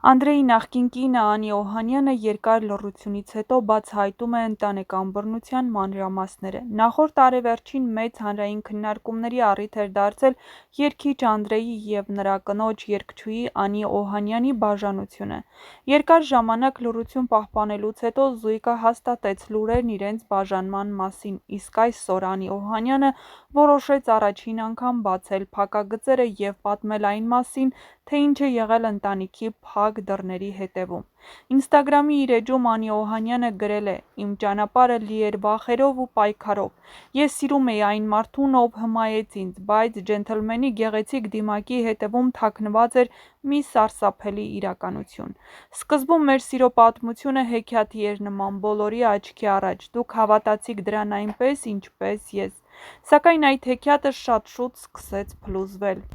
Անդրեի նախկին կինը Անի Օհանյանը երկար լռությունից հետո բացահայտում է ընտանեկան բռնության մանրամասները։ Նախորդ տարեվերջին մեծ հանրային քննարկումների առիթ էր դարձել երգիչ Անդրեի և նրա կնոջ երգչուհի Անի Օհանյանի բաժանությունը։ Երկար ժամանակ լռություն պահպանելուց հետո զույգը հաստատեց լուրերն իրենց բաժանման մասին, իսկ այսօր Անի Օհանյանը որոշեց առաջին անգամ բացել փակագծերը և պատմել այն մասին, թե ինչ է եղել ընտանիքի փակ դռների հետևում։ Ինստագրամի իր էջում Անի Օհանյանը գրել է. «Իմ ճանապարհը լի էր վախերով ու պայքարով։ Ես սիրում էի այն մարդուն, ով հմայեց ինձ, բայց ջենթլմենի գեղեցիկ դիմակի հետևում թաքնված էր մի սարսափելի իրականություն։ Սկզբում մեր սիրո պատմությունը հեքիաթի էր նման բոլորի աչքի առաջ, դուք հավատացիք դրան այնպես, ինչպես ես։ Սակայն այդ հեքիաթը շատ շուտ սկսեց փլուզվել։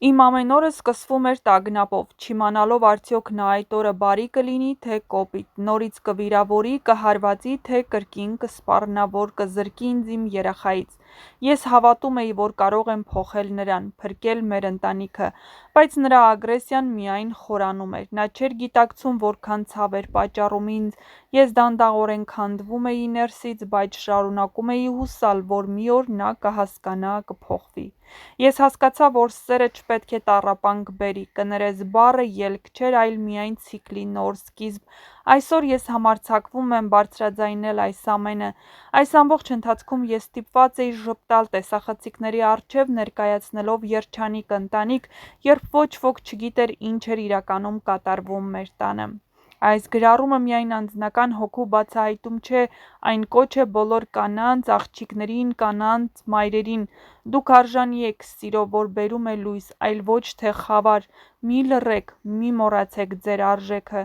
Իմ ամեն օրը սկսվում էր տագնապով, չիմանալով արդյոք նա այդ օրը բարի կլինի, թե կոպիտ, նորից կվիրավորի, կհարվածի, թե կրկին կսպառնա, որ կզրկի ինձ իմ երեխայից։ Ես հավատում էի, որ կարող եմ փոխել նրան, փրկել մեր ընտանիքը, բայց նրա ագրեսիան միայն խորանում էր։ Նա չէր գիտակցում որքան ցավ էր պատճառում ինձ։ Ես դանդաղորեն քանդվում էի ներսից, բայց շարունակում էի հուսալ, որ մի օր նա կհասկանա, կփոխվի։ Ես հասկացա, որ սերը չպետք է տառապանք բերի, կներես բառը ելք չէր, այլ միայն ցիկլի նոր սկիզբ։ Այսօր ես համարձակվում եմ բարձրաձայնել այս ամենը։ Այս ամբողջ ընթացքում ես ստիպված էի ժպտալ տեսախցիկների առջև, ներկայացնելով երջանիկ ընտանիք, երբ ոչ ոք չգիտեր ինչ էր իրականում կատարվում մեր տանը։ Այս գրառումը միայն անձնական հոգու բացահայտում չէ, այն կոչ է բոլոր կանանց, աղջիկներին, կանանց մայրերին. դուք արժանի եք սիրո, որ բերում է լույս, այլ ոչ թե խավար, մի լռեք, մի մոռացեք ձեր արժեքը։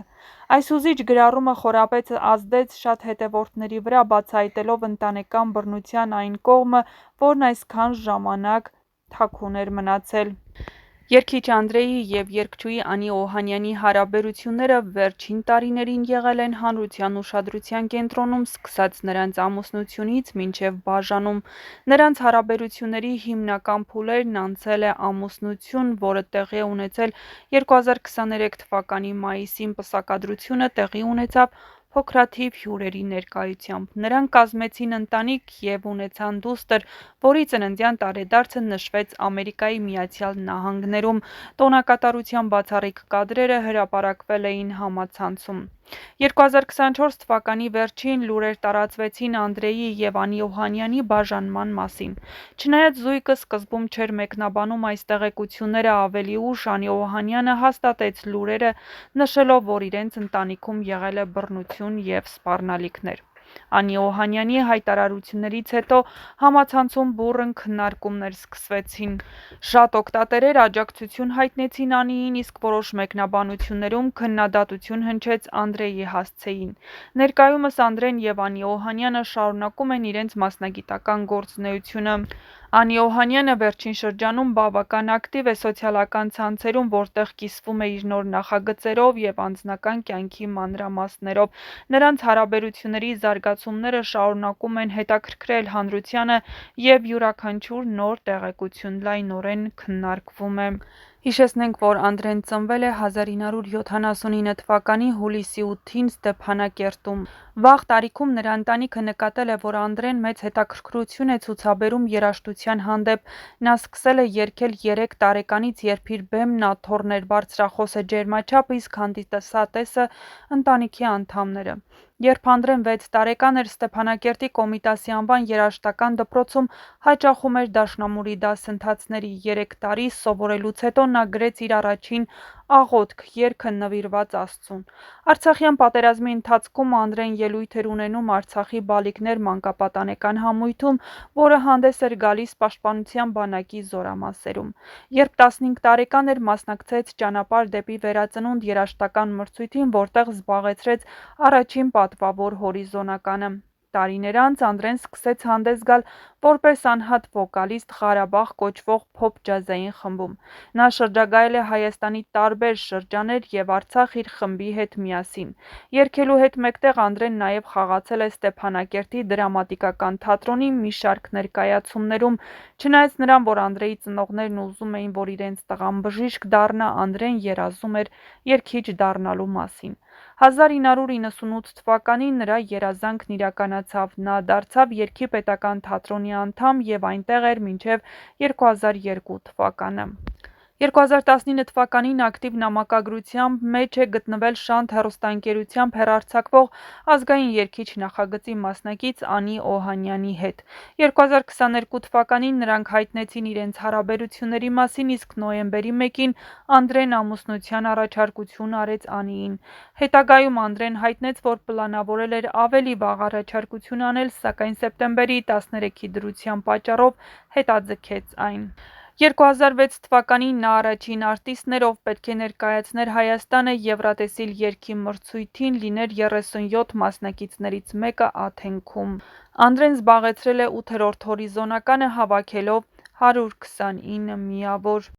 Այս հուզիչ գրառումը խորապես ազդեց շատ հետևորդների վրա, բացահայտելով ընտանեկան բռնության այն կողմը, որն այսքան ժամանակ թաքուն էր մնացել։ Երգիչ Անդրեի և երգչուհի Անի Օհանյանի հարաբերությունները վերջին տարիներին եղել են հանրության ուշադրության կենտրոնում սկսած նրանց ամուսնությունից մինչև բաժանում։ Նրանց հարաբերությունների հիմնական փուլերն անցել է ամուսնություն, որը տեղի է ունեցել 2023 թվականի մայիսին, պսակադրությունը տեղի ունեցավ փոքրաթիվ հյուրերի ներկայությամբ։ Նրանք կազմեցին ընտանիք և ունեցան դուստր, որի ծննդյան տարեդարձը նշվեց Ամերիկայի Միացյալ Նահանգներում։ Տոնակատարության բացառիկ կադրերը հրապարակվել էին համացանցում։ 2024 թվականի վերջին լուրեր տարածվեցին Անդրեի և Անի Օհանյանի բաժանման մասին։ Չնայած զույգը սկզբում չէր մեկնաբանում այս տեղեկությունները ավելի ուշ, Անի Օհանյանը հաստատեց լուրերը, նշելով, որ իրենց ընտանիքում եղել է բռնություն և սպառնալիքներ։ Անի Օհանյանի հայտարարություններից հետո համացանցում բուռն քննարկումներ սկսվեցին։ Շատ օգտատերեր աջակցություն հայտնեցին Անիին, իսկ որոշ մեկնաբանություններում քննադատություն հնչեց Անդրեի հասցեին։ Ներկայումս Անդրեն և Անի Օհանյանը շարունակում են իրենց մասնագիտական գործունեությունը։ Անի Օհանյանը վերջին շրջանում բավական ակտիվ է սոցիալական ցանցերում, որտեղ կիսվում է իր նոր նախագծերով և անձնական կյանքի մանրամասներով։ Նրանց հարաբերությունների զարգացումները շարունակում են հետաքրքրել հանրությանը, և յուրաքանչյուր նոր տեղեկություն լայնորեն քննարկվում է։ Հիշեցնենք, որ Անդրեն ծնվել է 1979 թվականի հուլիսի 8-ին Ստեփանակերտում։ Վաղ տարիքում նրա ընտանիքը նկատել է, որ Անդրեն մեծ հետաքրքրություն է ցուցաբերում երաժշտության հանդեպ։ Նա սկսել է երգել 3 տարեկանից, երբ իր բեմն աթոռն էր, բարձրախոսը ջերմաչափ, իսկ հանդիսատեսը ընտանիքի անդամները։ Երբ Անդրեն 6 տարեկան էր, Ստեփանակերտի Կոմիտասի անվան երաժշտական դպրոցում հաճախում էր դաշնամուրի դասընթացների։ 3 տարի սովորելուց հետո նա գրեց իր առաջին աղոթք՝ երգը նվիրված Աստծուն։ Արցախյան պատերազմի ընթացքում Անդրեն ելույթ էր ունենում Արցախի Բալիկներ մանկապատանեկան համույթում, որը հանդես էր գալիս Պաշտպանության բանակի զորամասերում։ Երբ 15 տարեկան էր, մասնակցեց «Ճանապարհ դեպի վերածնունդ» երաժշտական մրցույթին, որտեղ զբաղեցրեց առաջին պատվավոր հորիզոնականը։ Տարիներ անց Անդրեն սկսեց հանդես գալ որպես անհատ վոկալիստ Ղարաբաղ կոչվող փոփ ջազային խմբում։ Նա շրջագայել է Հայաստանի տարբեր շրջաններ և Արցախ իր խմբի հետ միասին։ Երգելու հետ մեկտեղ Անդրեն նաև խաղացել է Ստեփանակերտի դրամատիկական թատրոնի մի շարք ներկայացումներում։ Չնայած նրան, որ Անդրեի ծնողներն ուզում էին, որ իրենց տղան բժիշկ դառնա, Անդրեն երազում էր երգիչ դառնալու մասին։ 1998 թվականին նրա երազանքն իրականացավ, նա դարձավ Երգի պետական թատրոնի անդամ և այնտեղ էր մինչև 2002 թվականը։ 2019 թվականին ակտիվ նամակագրությամբ մեջ է գտնվել Շանթ հեռուստաընկերությամբ հեռարձակվող ազգային երգիչ նախագծի մասնակից Անի Օհանյանի հետ։ 2022 թվականին նրանք հայտնեցին իրենց հարաբերությունների մասին, իսկ նոյեմբերի 1-ին Անդրեն ամուսնության առաջարկություն արեց Անիին։ Հետագայում Անդրեն հայտնեց, որ պլանավորել էր ավելի վաղ առաջարկություն անել, սակայն սեպտեմբերի 13-ի դրության պատճառով հետաձգեց այն։ 2006 թվականին նա առաջին արտիստն էր, ով պետք է ներկայացներ Հայաստանը Եվրատեսիլ երգի մրցույթին, լիներ 37 մասնակիցներից մեկը Աթենքում։ Անդրեն զբաղեցրել է 8-րդ հորիզոնականը, հավաքելով 129 միավոր։